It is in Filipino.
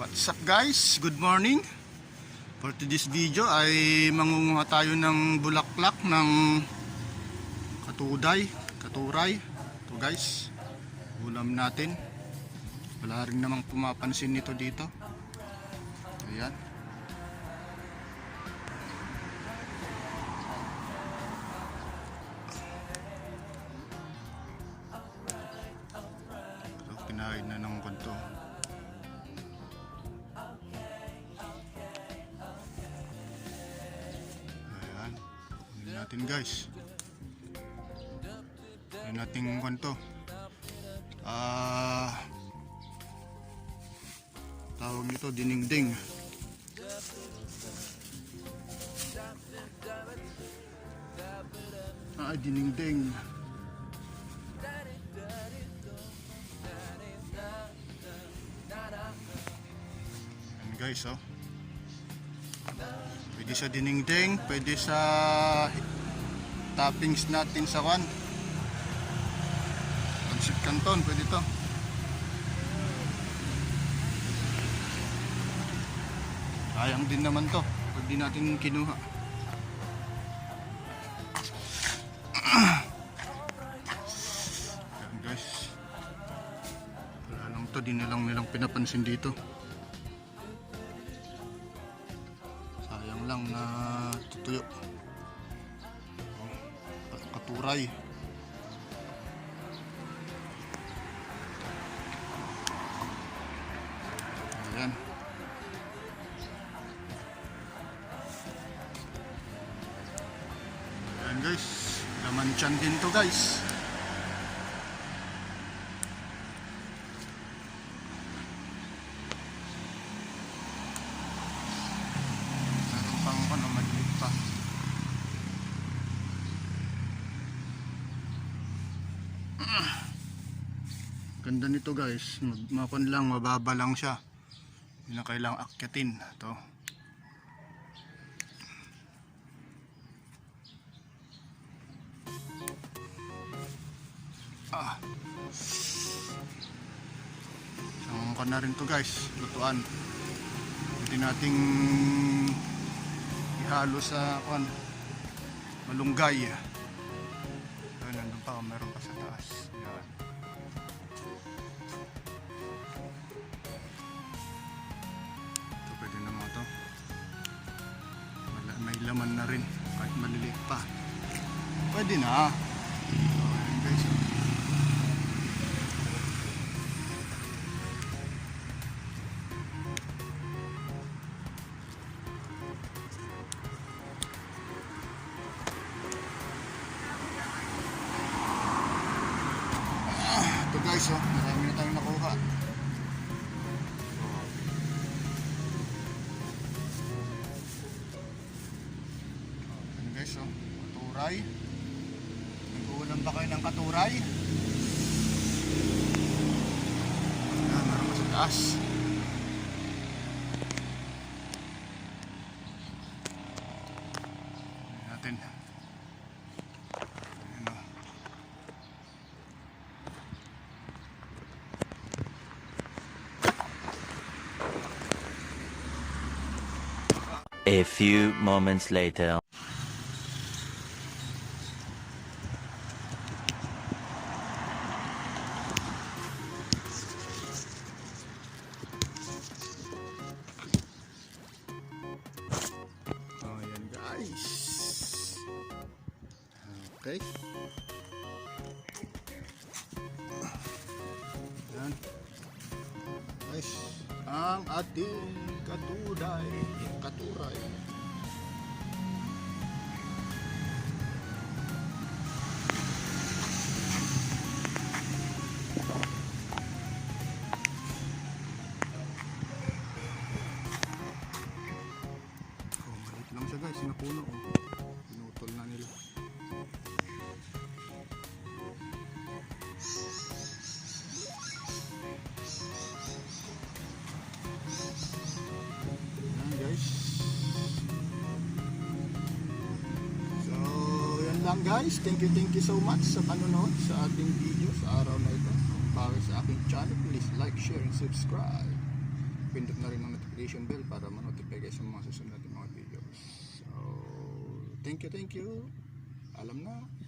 What's up guys? Good morning. For today's video ay mangunguha tayo ng bulaklak ng katuray. Ito guys, ulam natin. Wala rin namang pumapansin nito dito. Ayan. So, kinain na ng kanto. Natin guys, yun nating kanto. Tawag nito dinengdeng. Dinengdeng. Yan guys, oh. Pwede sa dinengdeng, pwede sa toppings natin sa pancit canton, pwede to. Sayang din naman to pag di natin kinuha. Ayan guys, wala lang to, di na lang nilang pinapansin dito. Sayang lang na tutuyo. Katuray. Ayan. Ayan guys, laman tiyan din to guys. Meron pang maliit pa. Ganda nito guys, makon lang, mababa lang siya, hindi na kailangang akyatin ito. Isang ka na rin to guys, lutuan. Pwede nating ihalo sa malunggay. Nandun pa, meron pa sa taas. Yan. May laman na rin kahit maliliit pa, pwede na. Ayan guys, ito guys, marami na tayong nakuha. Guys, katuray. Nag-uulam ba kayo ng katuray? Ayan, meron pa sa taas. Ayan natin. Ayan, oh. A few moments later. Ayan guys. Okay. Ayan. Guys, ang ating katuray. Maliit lang siya guys, napuno. Pinutol na nila. Ayan guys. So, yan lang guys. Thank you so much sa panonood sa ating video sa araw na ito. Para sa aking channel, please like, share, and subscribe. pindot na rin ang notification bell para ma-notify kayo sa mga susunod natin mga videos. So, thank you. Alam na.